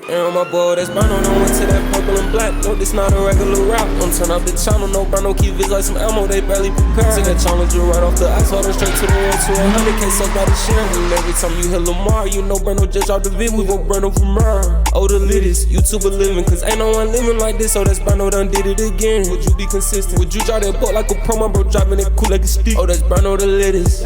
And my boy, that's Brando, no one to that purple and black. No, this not a regular rap. I'm turn up the channel, no Brando keep vids like some ammo, they barely prepare. Take that challenger right off the ice, hold straight to the 1 to 100K, so by the share. And every time you hear Lamar, you know Brando just out the vid, we go Brando from her. Oh, the littest, YouTuber living, cause ain't no one living like this, so that's Brando done did it again. Would you be consistent? Would you draw that boat like a pro, my bro driving it cool like a stick? Oh, that's Brando the littest,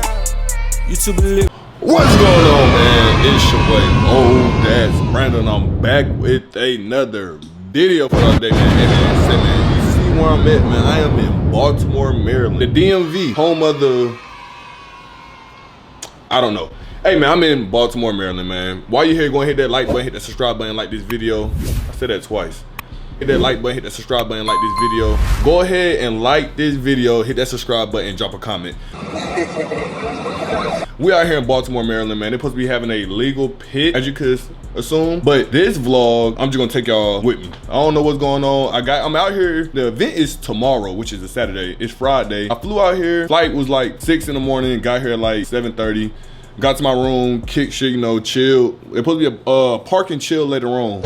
YouTuber living. What's going on, man? It's your boy OhThatsBrando, and I'm back with another video for the day, man. You see where I'm at, man? I am in Baltimore, Maryland, the DMV, home of the, I don't know. Hey, man, I'm in Baltimore, Maryland, man. While you're here, go ahead, hit that like button, hit that subscribe button, like this video. I said that twice. Hit that like button, hit that subscribe button, like this video. Go ahead and like this video, hit that subscribe button, and drop a comment. We out here in Baltimore, Maryland, man. They're supposed to be having a legal pit, as you could assume. But this vlog, I'm just gonna take y'all with me. I don't know what's going on. I'm out here. The event is tomorrow, which is a Saturday. It's Friday. I flew out here. Flight was like 6 in the morning. Got here at like 7:30. Got to my room, kick shit, you know, chill. It's supposed to be a park and chill later on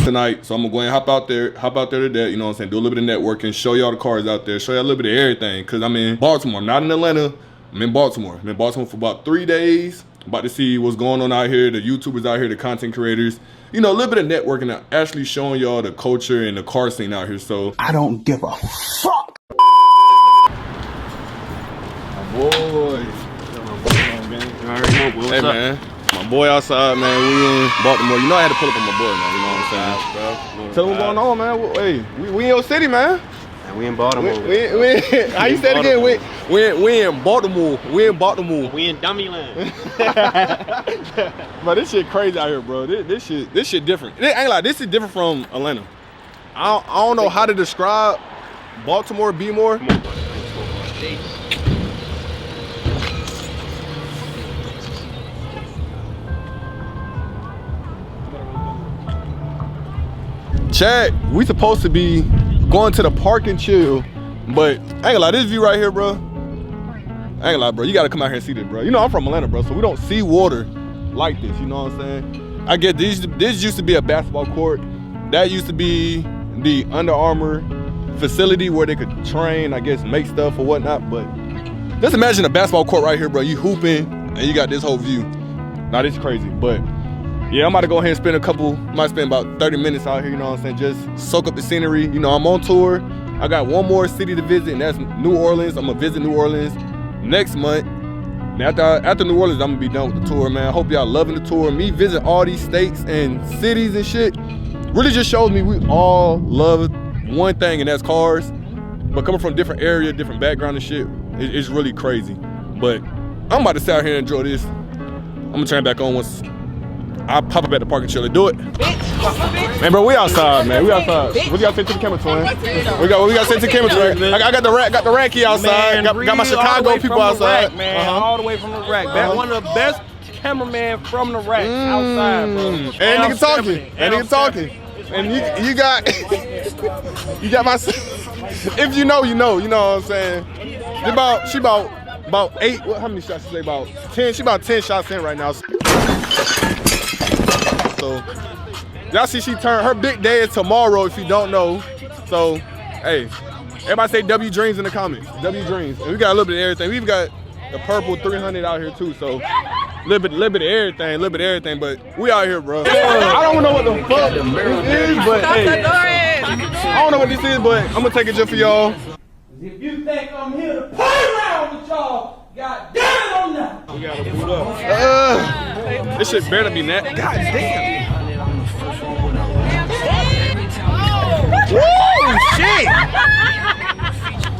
tonight. So I'm gonna go and hop out there today, you know what I'm saying? Do a little bit of networking, show y'all the cars out there, show y'all a little bit of everything. Cause I'm in Baltimore, I'm not in Atlanta. I'm in Baltimore. I'm in Baltimore for about 3 days. About to see what's going on out here, the YouTubers out here, the content creators. You know, a little bit of networking, actually showing y'all the culture and the car scene out here. So I don't give a fuck. My boy. Hey, man. My boy outside, man. We in Baltimore. You know I had to pull up on my boy, man. You know what I'm saying? Tell them what's going on, man. Hey, we in your city, man. And we in Baltimore. How you say it again? We in Baltimore. We in Baltimore. We in dummy land. Bro, this shit crazy out here, bro. This shit different. It ain't like this is different from Atlanta. I don't know how to describe Baltimore. Be more. Chad, we supposed to be going to the park and chill, but I ain't gonna lie, this view right here, bro. I ain't gonna lie, bro. You gotta come out here and see this, bro. You know I'm from Atlanta, bro, so we don't see water like this. You know what I'm saying? I get this used to be a basketball court. That used to be the Under Armour facility where they could train, I guess, make stuff or whatnot. But just imagine a basketball court right here, bro. You hooping and you got this whole view. Now this is crazy, but. Yeah, I'm about to go ahead and might spend about 30 minutes out here, you know what I'm saying? Just soak up the scenery. You know, I'm on tour. I got one more city to visit, and that's New Orleans. I'm gonna visit New Orleans next month. And after New Orleans, I'm gonna be done with the tour, man. I hope y'all loving the tour. Me visit all these states and cities and shit really just shows me we all love one thing, and that's cars. But coming from different area, different background and shit, it's really crazy. But I'm about to sit out here and enjoy this. I'm gonna turn it back on once I'll pop up at the park and chill. Do it. Man, bro, we outside, man. We outside. What you got to say to the camera, twin? We got to say to the camera, twin. I got the Racky outside. Man, got my Chicago people outside. Rack, man. All the way from the rack. One of the best cameraman from the rack outside, bro. And nigga talking. And nigga talking. And you got you got my. If you know, you know. You know what I'm saying? She about 8. How many shots? She say about 10. She about 10 shots in right now. So y'all see she turned her big day is tomorrow if you don't know. So hey, everybody say W Dreams in the comments. W Dreams. And we got a little bit of everything. We've got the purple 300 out here too. So little bit of everything, but we out here, bro. I don't know what the fuck this is, but hey, I don't know what this is, but I'm gonna take it just for y'all. If you think I'm here to play around with y'all, god damn it, I'm not. We gotta boot up. This shit better be that. God damn. Woo, shit.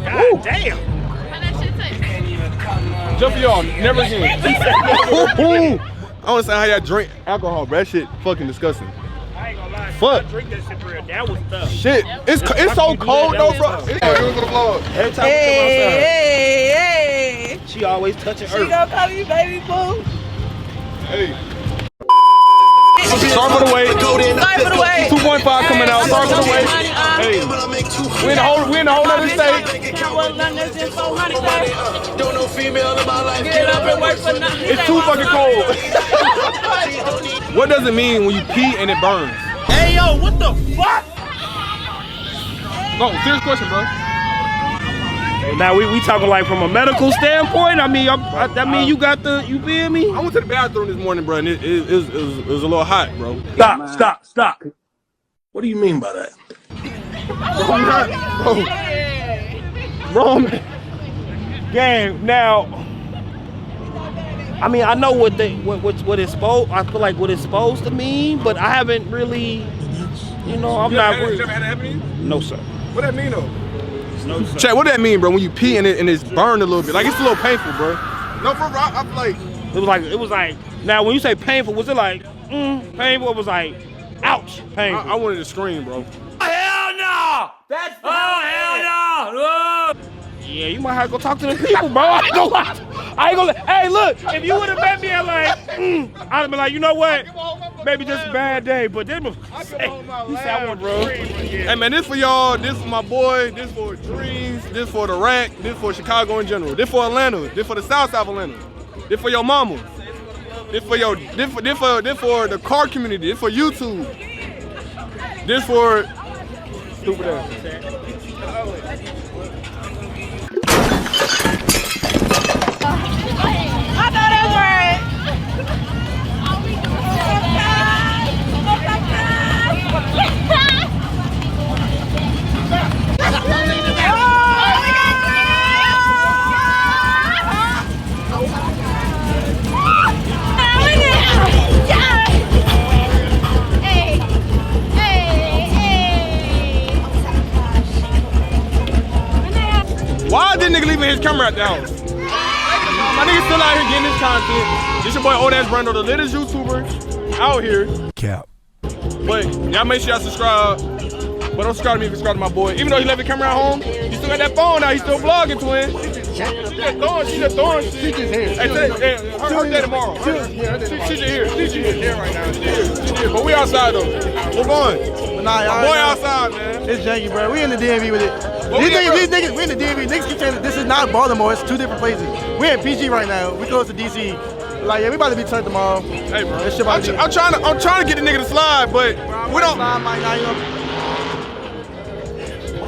God damn. Jump for y'all, never again. I don't say how y'all drink alcohol, bro. That shit fucking disgusting. I ain't gonna lie. Fuck. I drink that shit for real. That was tough. Shit, it's so cold though, bro. Every time Hey. She always touching earth. She gonna call you baby boo. Hey. Sorry for the wait. 2.5 coming out. Sorry for the wait. Hey, we in the whole other state. It's too fucking cold. What does it mean when you pee and it burns? Hey, yo, what the fuck? No, serious question, bro. Now we talking like from a medical standpoint. I mean, that mean you got the, you feel me? I went to the bathroom this morning, bro, and it was a little hot, bro. Stop. What do you mean by that? Bro, Gang, now, I mean, I know what it's supposed, I feel like what it's supposed to mean, but I haven't really, you know, I'm not really. Never had that happen to you? No, sir. What that mean, though? No, sir. Chat, what that mean, bro, when you pee and it's burned a little bit? Like, it's a little painful, bro. No, for real, I feel like... It was like, now when you say painful, was it like, painful? It was like, ouch, painful. I wanted to scream, bro. Hell no! That's hell no! Yeah, you might have to go talk to the people, bro. I ain't gonna lie. Hey, look, if you would have met me at like, I'd have been like, you know what? Maybe just a bad day, but then he said I want bro. Hey, man, this for y'all, this for my boy, this for Dreams, this for the Rack, this for Chicago in general, this for Atlanta, this for the South Side of Atlanta, this for your mama, this for the car community, this for YouTube, this for stupid ass. I know that word. Why did nigga leaving his camera at the house? My nigga still out here getting his content. This your boy OhThatsBrando, the littest YouTuber out here. Cap. But y'all make sure y'all subscribe. But don't subscribe to me if you subscribe to my boy. Even though he left his camera at home, he still got that phone out. He's still vlogging, twin. She's just throwing shit. She's just here. Hey, her day tomorrow. She's just here. She's just here right now. She's here. But we outside though. We're going. Nah, my boy outside, man. It's janky, bro. We in the DMV with it. These niggas, we in the DMV. Niggas keep saying this is not Baltimore. It's two different places. We in PG right now. We close to DC. Like, yeah, we about to be turned tomorrow. Hey, bro. I'm trying to get the nigga to slide, but we don't.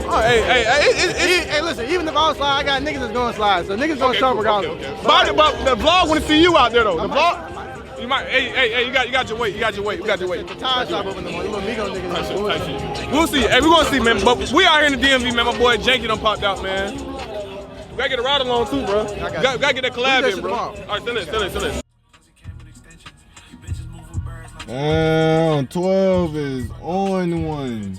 Hey, listen, even if I was slide, I got niggas that's going to slide. So niggas gonna show up regardless. But the vlog want to see you out there though. The vlog. You might. Hey, you got your weight. You got your weight. The tire shop open the morning. Little Migo niggas. We'll see. Hey, we gonna see, man. But we out here in the DMV, man. My boy Janky done popped out, man. We gotta get a ride along too, bro. Gotta get that collab in, bro. All right, still it. 12 is on one.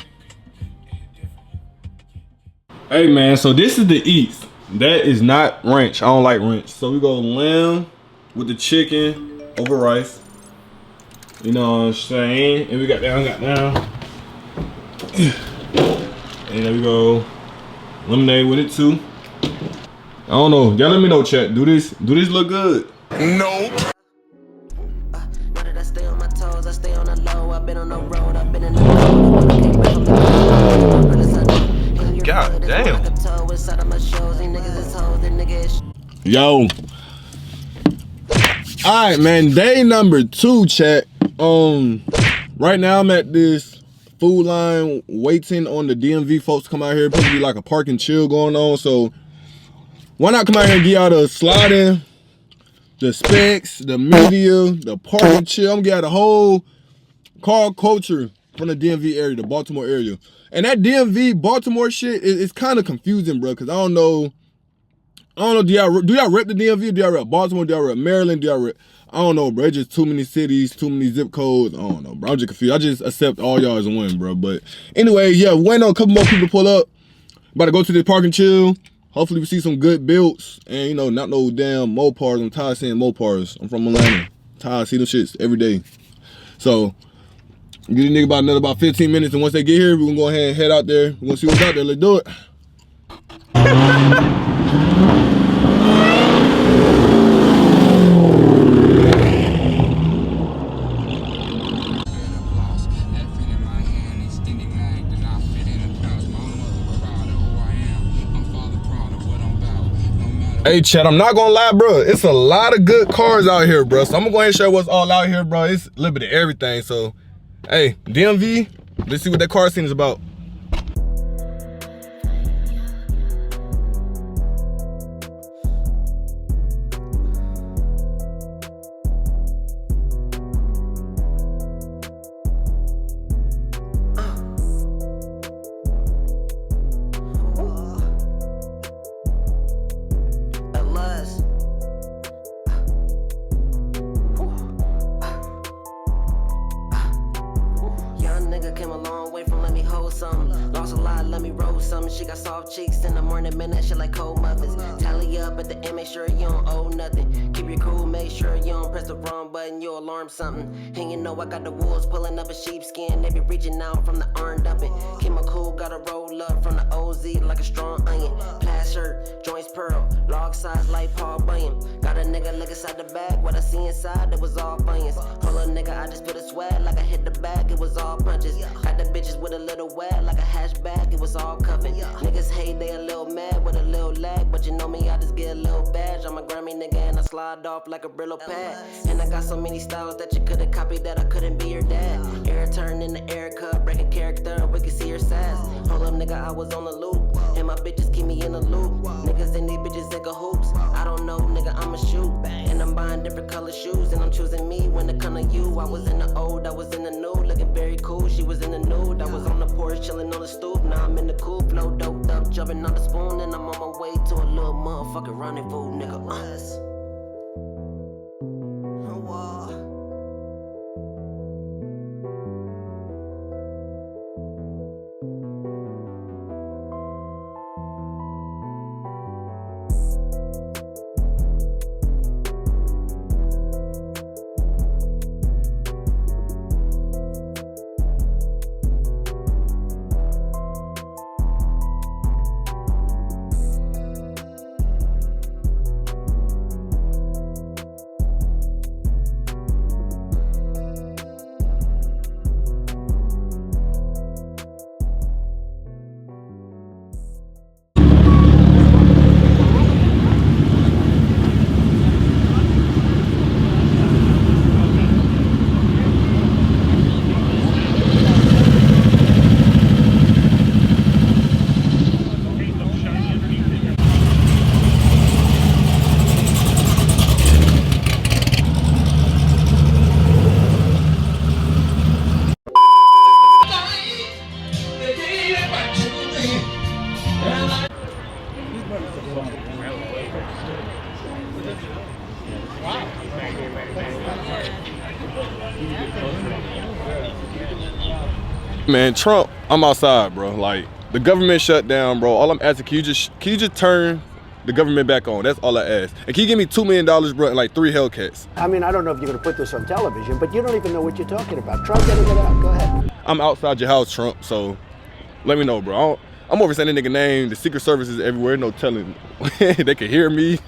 Hey man, so this is the eats. That is not ranch. I don't like ranch. So we go lamb with the chicken over rice. You know what I'm saying? And we got down. And there we go. Lemonade with it too. I don't know. Y'all let me know, chat. Do this look good? Nope. I stay on the low, I've been on the road, I've been in the God damn. Yo. Alright, man. Day number 2, chat. Right now I'm at this food line waiting on the DMV folks to come out here. It's supposed to be like a park and chill going on. So why not come out here and get y'all the sliding, the specs, the media, the park and chill. I'm gonna get the whole car culture from the DMV area, the Baltimore area. And that DMV Baltimore shit is kind of confusing, bro, because I don't know, do y'all rep the DMV? Do y'all rep Baltimore? Do y'all rep Maryland? Do y'all rep, I don't know, bro. It's just too many cities, too many zip codes. I don't know, bro. I'm just confused. I just accept all y'all as a win, bro. But anyway, yeah, waiting on a couple more people to pull up. About to go to the park and chill. Hopefully we see some good builds. And, you know, not no damn Mopars. I'm tired of saying Mopars. I'm from Atlanta. Tired of seeing them shits every day. So, give a nigga about 15 minutes. And once they get here, we're going to go ahead and head out there. We're going to see what's out there. Let's do it. Hey, Chad, I'm not gonna lie, bro. It's a lot of good cars out here, bro. So I'm gonna go ahead and show what's all out here, bro. It's a little bit of everything. So, hey, DMV, let's see what that car scene is about. Came a long way from let me hold something. Lost a lot, let me roll something. She got soft cheeks in the morning, man, that shit like cold muffins. Tally up at the end, make sure you don't owe nothing. Keep your cool, make sure you don't press the wrong button, you'll alarm something. And you know I got the wolves pulling up a sheepskin. They be reaching out from the iron dumping. Keep my cool, gotta roll up from the OZ like a strong onion. Plaid shirt, joints pearl, log size like Paul Bunyan. Got a nigga look inside the bag, what I see inside, it was all funyuns. Hold up, nigga, I just feel the sweat like I hit the bag, it was all punches. Got the bitches with a little wet like a hatchback, it was all cuffing. Niggas hate, they a little mad with a little lag, but you know me, I just get a little badge. I'm a Grammy nigga and I slide off like a Brillo pad. And I got so many styles that you couldn't copy that I couldn't be your dad. Air turn in the air cut, breaking character, we can see your sass. Hold up, nigga, I was on the loop, and my bitches keep me in the loop. Niggas and these bitches in cahoots, I don't know, nigga, I'ma shoot. And I'm buying different color shoes, and I'm choosing me when it come to you. I was in the old, I was in the new, looking very cool. She was in the nude, I was on the porch, chilling on the stoop. Now I'm in the cool, flow doped up, jumping on the spoon, and I'm on my way to a little motherfucking rendezvous, nigga. Man, Trump, I'm outside, bro. Like, the government shut down, bro. All I'm asking, can you just turn the government back on? That's all I ask. And can you give me $2 million, bro, and like 3 Hellcats? I mean, I don't know if you're going to put this on television, but you don't even know what you're talking about. Trump, get it out. Go ahead. I'm outside your house, Trump, so let me know, bro. I'm over saying that nigga name. The Secret Service is everywhere. No telling. They can hear me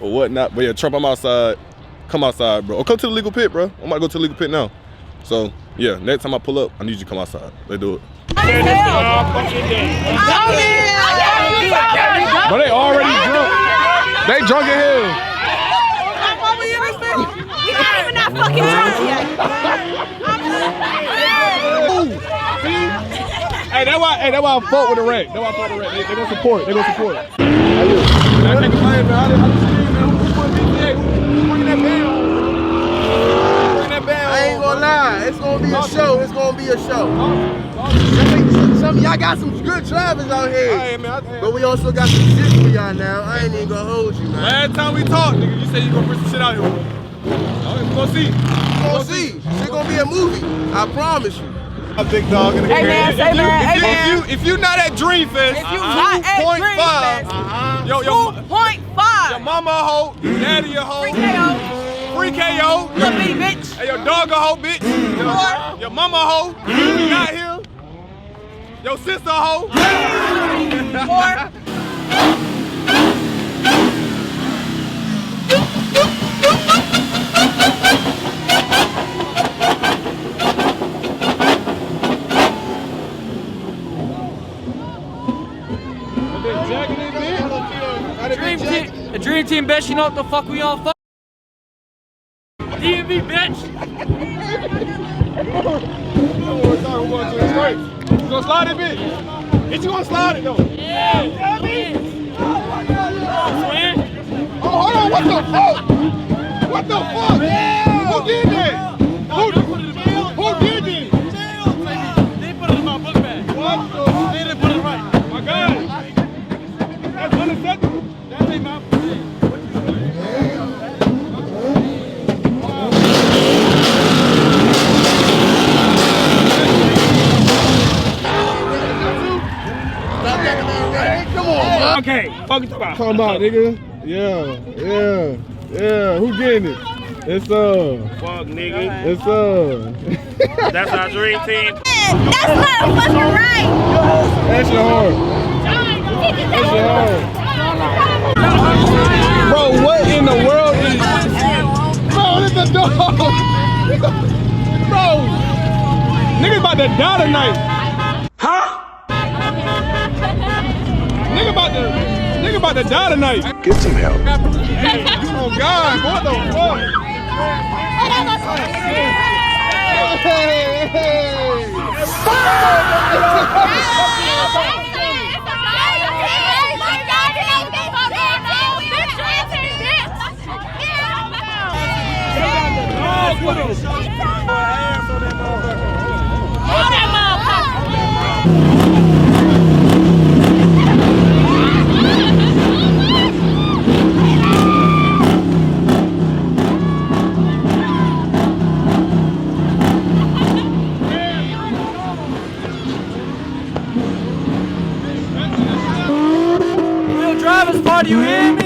or whatnot. But yeah, Trump, I'm outside. Come outside, bro. Or come to the legal pit, bro. I'm about to go to the legal pit now. So, yeah, next time I pull up, I need you to come outside. Let's do it. But they already drunk. They drunk in here. You're not even that fucking drunk yet. Hey, that's why I fought with the wreck. That's why I fought with the wreck. They gonna support. They gonna support. I can't complain, man. I just scream, man. Who put BTA? Who bring that band? Bring that band. I ain't gonna lie, it's gonna be a show. It's gonna be a show. Some of y'all got some good drivers out here. Hey, man, but we also got some shit for y'all now. I ain't even gonna hold you, man. Last time we talked, nigga, you said you gonna bring some shit out here. We gonna see. We gonna see. It's gonna be a movie. I promise you. A big dog in the Hey man, say man, hey man. If you not at Dreamfest, If you not at Dreamfest, 2.5. Your mama a hoe, your daddy a hoe. Free KO. Little bitty bitch. Hey, your dog a hoe, bitch. Your mama a hoe. You not here. Your sister a hoe. The Dream Team bitch. You know what the fuck we on? Fuck. DMV, bitch. We're going to the straight. You gonna slide it, bitch? Bitch, you gonna slide it though? Yeah. Oh, hold on, what the fuck? What the fuck? Who did that? Who did that? They put it in my book bag. What the? They didn't put it right. My God. That's unacceptable. That ain't my book. Okay, fuck it about. Come on, nigga. Yeah. Who getting it? It's Fuck, nigga. It's That's our dream team. That's not fucking right. That's your heart. That's your heart. Bro, what in the world is? Bro, it's a dog. Bro, nigga about to die tonight. Huh? Nigga about to die tonight. Get some help. Oh God, what the fuck? Real drivers party, you hear me?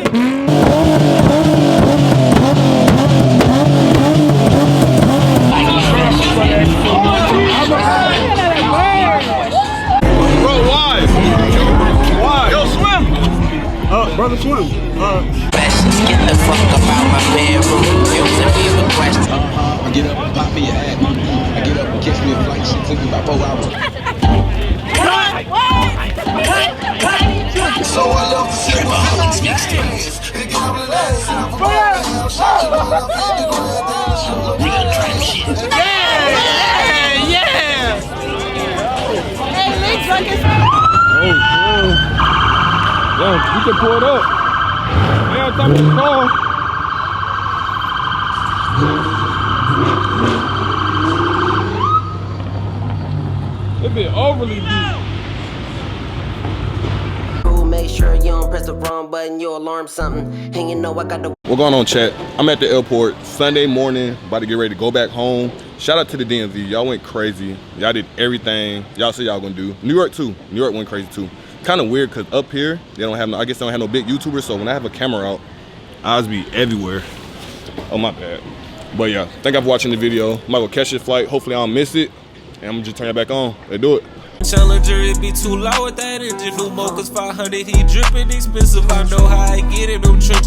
Bro, why? Yo, swim. Brother swim. Get the fuck up out my bedroom. Music be requested. I get up and pop me a hat. I get up and catch me a flight. Shit took me about 4 hours. So I love to see my Damn, you can pull it up. Yeah, top of the car. It be overly deep. Make sure you don't press the wrong button, you'll alarm something. And you know I got the. What's going on, chat? I'm at the airport Sunday morning, about to get ready to go back home. Shout out to the DMV. Y'all went crazy. Y'all did everything y'all said y'all gonna do. New York too. New York went crazy too. Kind of weird because up here they don't have no. I guess they don't have no big YouTubers. So when I have a camera out, eyes be everywhere. Oh my bad. But yeah, thank you for watching the video. I'm gonna go catch this flight. Hopefully I don't miss it, and I'm gonna just turn it back on. Let's do it. Challenger, it be too low with that engine. New mocha's 500, he dripping expensive. I know how I get it. Them trenches.